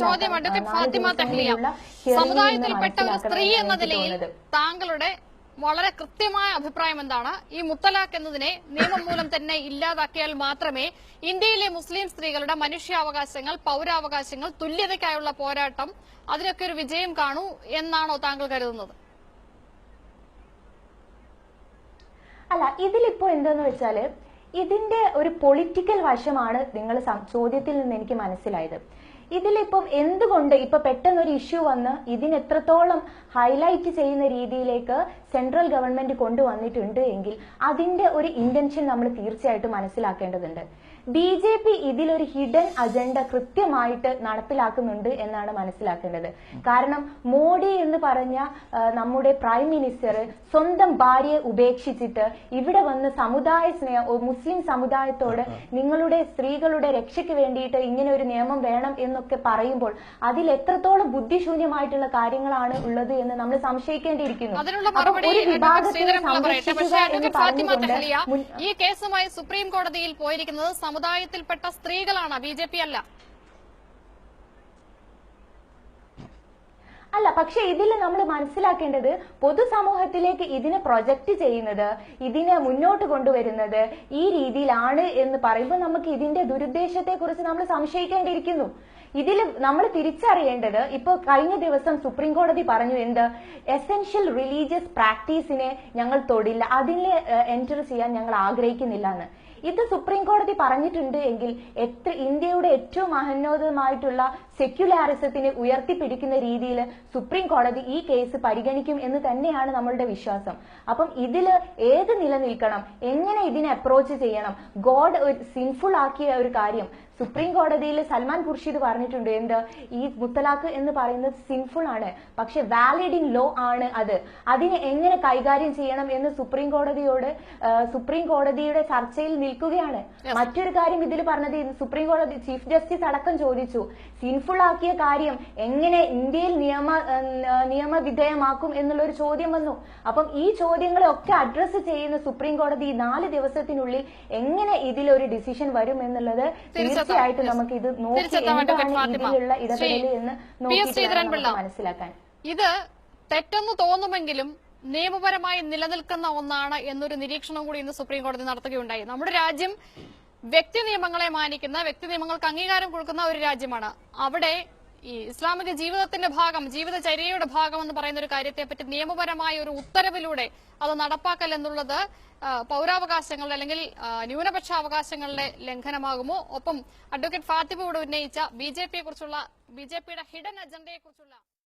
ചോദ്യം അഡ്വക്കേറ്റ് ഫാത്തിമ തഹ്ലിയ, സമുദായത്തിൽപ്പെട്ട ഒരു സ്ത്രീ എന്ന നിലയിൽ താങ്കളുടെ വളരെ കൃത്യമായ അഭിപ്രായം എന്താണ്? ഈ മുത്തലാഖ് എന്നതിനെ നിയമം മൂലം തന്നെ ഇല്ലാതാക്കിയാൽ മാത്രമേ ഇന്ത്യയിലെ മുസ്ലിം സ്ത്രീകളുടെ മനുഷ്യാവകാശങ്ങൾ, പൌരാവകാശങ്ങൾ, തുല്യതയ്ക്കായുള്ള പോരാട്ടം അതിനൊക്കെ ഒരു വിജയം കാണൂ എന്നാണോ താങ്കൾ കരുതുന്നത്? അല്ല, ഇതിലിപ്പോ എന്താന്ന് വെച്ചാല് ഇതിന്റെ ഒരു പൊളിറ്റിക്കൽ വശമാണ് നിങ്ങൾ ചോദ്യത്തിൽ നിന്ന് എനിക്ക് മനസ്സിലായത്. ഇതിലിപ്പം എന്തുകൊണ്ട് ഇപ്പൊ പെട്ടെന്നൊരു ഇഷ്യൂ വന്ന് ഇതിന് എത്രത്തോളം ഹൈലൈറ്റ് ചെയ്യുന്ന രീതിയിലേക്ക് സെൻട്രൽ ഗവൺമെന്റ് കൊണ്ടുവന്നിട്ടുണ്ട് എങ്കിൽ അതിന്റെ ഒരു ഇന്റൻഷൻ നമ്മൾ തീർച്ചയായിട്ടും മനസ്സിലാക്കേണ്ടതുണ്ട്. BJP ഇതിലൊരു ഹിഡൻ അജണ്ട കൃത്യമായിട്ട് നടപ്പിലാക്കുന്നുണ്ട് എന്നാണ് മനസ്സിലാക്കേണ്ടത്. കാരണം മോഡി എന്ന് പറഞ്ഞ നമ്മുടെ പ്രൈം മിനിസ്റ്റർ സ്വന്തം ഭാര്യയെ ഉപേക്ഷിച്ചിട്ട് ഇവിടെ വന്ന് മുസ്ലിം സമുദായത്തോട് നിങ്ങളുടെ സ്ത്രീകളുടെ രക്ഷയ്ക്ക് വേണ്ടിയിട്ട് ഇങ്ങനെ ഒരു നിയമം വേണം എന്നൊക്കെ പറയുമ്പോൾ അതിൽ എത്രത്തോളം ബുദ്ധിശൂന്യമായിട്ടുള്ള കാര്യങ്ങളാണ് ഉള്ളത് എന്ന് നമ്മൾ സംശയിക്കേണ്ടിയിരിക്കുന്നു. ഈ കേസുമായി സുപ്രീം കോടതിയിൽ പോയിരിക്കുന്നത് സമുദായത്തിൽപ്പെട്ട സ്ത്രീകളാണ്, BJP അല്ല. അല്ല, പക്ഷെ ഇതിൽ നമ്മൾ മനസ്സിലാക്കേണ്ടത് പൊതുസമൂഹത്തിലേക്ക് ഇതിനെ പ്രൊജക്ട് ചെയ്യുന്നത്, ഇതിനെ മുന്നോട്ട് കൊണ്ടുവരുന്നത് ഈ രീതിയിലാണ് എന്ന് പറയുമ്പോൾ നമുക്ക് ഇതിന്റെ ദുരുദ്ദേശത്തെ കുറിച്ച് നമ്മൾ സംശയിക്കേണ്ടിയിരിക്കുന്നു. ഇതിൽ നമ്മൾ തിരിച്ചറിയേണ്ടത്, ഇപ്പൊ കഴിഞ്ഞ ദിവസം സുപ്രീം കോടതി പറഞ്ഞു എന്ത്, എസെൻഷ്യൽ റിലീജിയസ് പ്രാക്ടീസിനെ ഞങ്ങൾ തൊടില്ല, അതിനെ എൻറ്റർ ചെയ്യാൻ ഞങ്ങൾ ആഗ്രഹിക്കുന്നില്ല എന്ന്. ഇത് സുപ്രീം കോടതി പറഞ്ഞിട്ടുണ്ട് എങ്കിൽ ഇന്ത്യയുടെ ഏറ്റവും മഹോന്നതമായിട്ടുള്ള സെക്യുലാരിസത്തിനെ ഉയർത്തിപ്പിടിക്കുന്ന രീതിയിൽ സുപ്രീം കോടതി ഈ കേസ് പരിഗണിക്കും എന്ന് തന്നെയാണ് നമ്മളുടെ വിശ്വാസം. അപ്പം ഇതില് ഏത് നിലനിൽക്കണം, എങ്ങനെ ഇതിനെ അപ്രോച്ച് ചെയ്യണം, ഗോഡ് ഒരു സിൻഫുൾ ആക്കിയ ഒരു കാര്യം സുപ്രീം കോടതിയിൽ സൽമാൻ ഖുർഷിദ് പറഞ്ഞിട്ടുണ്ട് എന്ത്, ഈ മുത്തലാഖ് എന്ന് പറയുന്നത് സിൻഫുൾ ആണ്, പക്ഷെ വാലിഡ് ഇൻ ലോ ആണ്. അതിനെ എങ്ങനെ കൈകാര്യം ചെയ്യണം എന്ന് സുപ്രീം കോടതിയുടെ ചർച്ചയിൽ നിൽക്കുകയാണ്. മറ്റൊരു കാര്യം ഇതിൽ പറഞ്ഞത്, സുപ്രീം കോടതി ചീഫ് ജസ്റ്റിസ് അടക്കം ചോദിച്ചു, സിൻഫുൾ ആക്കിയ കാര്യം എങ്ങനെ ഇന്ത്യയിൽ നിയമവിധേയമാക്കും എന്നുള്ളൊരു ചോദ്യം വന്നു. അപ്പം ഈ ചോദ്യങ്ങളെയൊക്കെ അഡ്രസ് ചെയ്യുന്ന സുപ്രീം കോടതി ഈ 4 ദിവസത്തിനുള്ളിൽ എങ്ങനെ ഇതിലൊരു ഡിസിഷൻ വരും എന്നുള്ളത് തീർച്ചയായിട്ടും നമുക്ക് ഇത് നോക്കി എന്താണ് ഇതിലുള്ള ഇടപെടൽ എന്ന് നോക്കി മനസ്സിലാക്കാൻ. ഇത് തെറ്റെന്ന് തോന്നുമെങ്കിലും നിയമപരമായി നിലനിൽക്കുന്ന ഒന്നാണ് എന്നൊരു നിരീക്ഷണം കൂടി ഇന്ന് സുപ്രീം കോടതി നടത്തുകയുണ്ടായി. നമ്മുടെ രാജ്യം വ്യക്തി നിയമങ്ങളെ മാനിക്കുന്ന, വ്യക്തി നിയമങ്ങൾക്ക് അംഗീകാരം കൊടുക്കുന്ന ഒരു രാജ്യമാണ്. അവിടെ ഈ ഇസ്ലാമിക ജീവിതത്തിന്റെ ഭാഗം, ജീവിതചര്യയുടെ ഭാഗം എന്ന് പറയുന്ന ഒരു കാര്യത്തെപ്പറ്റി നിയമപരമായ ഒരു ഉത്തരവിലൂടെ അത് നടപ്പാക്കൽ എന്നുള്ളത് പൌരാവകാശങ്ങളുടെ അല്ലെങ്കിൽ ന്യൂനപക്ഷ അവകാശങ്ങളുടെ ലംഘനമാകുമോ? ഒപ്പം അഡ്വക്കേറ്റ് ഫാത്തിമയോട് ഉന്നയിച്ച BJPയെ കുറിച്ചുള്ള, BJPയുടെ ഹിഡൻ അജണ്ടയെ കുറിച്ചുള്ള